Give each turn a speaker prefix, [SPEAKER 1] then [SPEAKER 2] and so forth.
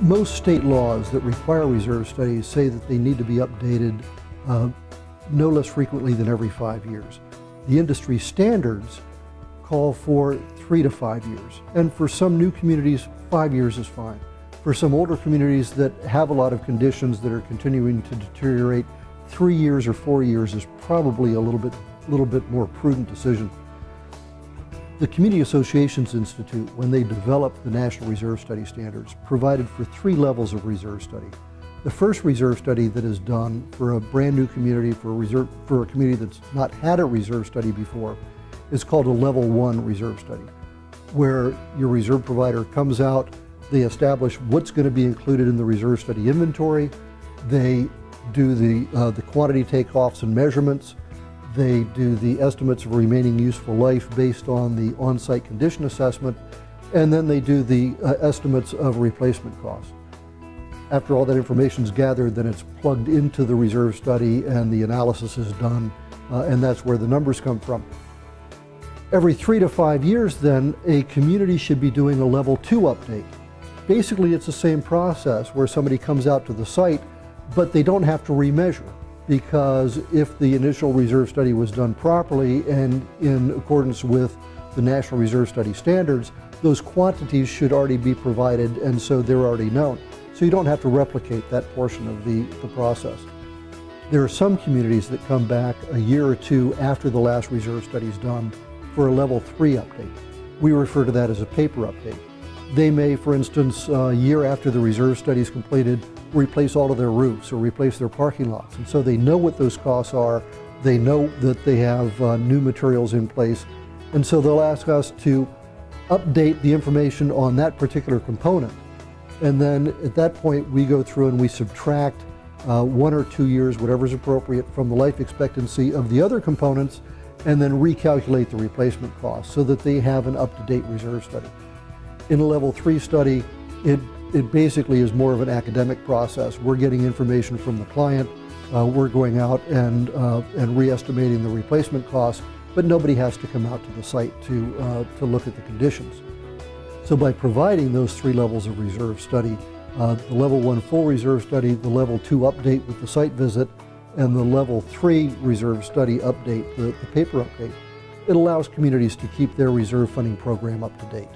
[SPEAKER 1] Most state laws that require reserve studies say that they need to be updated no less frequently than every 5 years. The industry standards call for 3 to 5 years, and for some new communities, 5 years is fine. For some older communities that have a lot of conditions that are continuing to deteriorate, 3 years or 4 years is probably a little bit more prudent decision. The Community Associations Institute, when they developed the National Reserve Study Standards, provided for 3 levels of reserve study. The first reserve study that is done for a brand new community, for a community that's not had a reserve study before, is called a Level 1 reserve study, where your reserve provider comes out, they establish what's going to be included in the reserve study inventory, they do the quantity takeoffs and measurements, they do the estimates of remaining useful life based on the on-site condition assessment, and then they do the estimates of replacement costs. After all that information is gathered, then it's plugged into the reserve study and the analysis is done, and that's where the numbers come from. Every 3 to 5 years then, a community should be doing a Level 2 update. Basically, it's the same process where somebody comes out to the site, but they don't have to remeasure, because if the initial reserve study was done properly and in accordance with the National Reserve Study Standards, those quantities should already be provided, and so they're already known. So you don't have to replicate that portion of the process. There are some communities that come back a year or 2 after the last reserve study is done for a Level 3 update. We refer to that as a paper update. They may, for instance, a year after the reserve study is completed, replace all of their roofs or replace their parking lots. And so they know what those costs are. They know that they have new materials in place. And so they'll ask us to update the information on that particular component. And then at that point, we go through and we subtract 1 or 2 years, whatever's appropriate, from the life expectancy of the other components, and then recalculate the replacement costs so that they have an up-to-date reserve study. In a Level 3 study, it basically is more of an academic process. We're getting information from the client, we're going out and re-estimating the replacement costs, but nobody has to come out to the site to look at the conditions. So by providing those 3 levels of reserve study, the Level 1 full reserve study, the Level 2 update with the site visit, and the Level 3 reserve study update, the paper update, it allows communities to keep their reserve funding program up to date.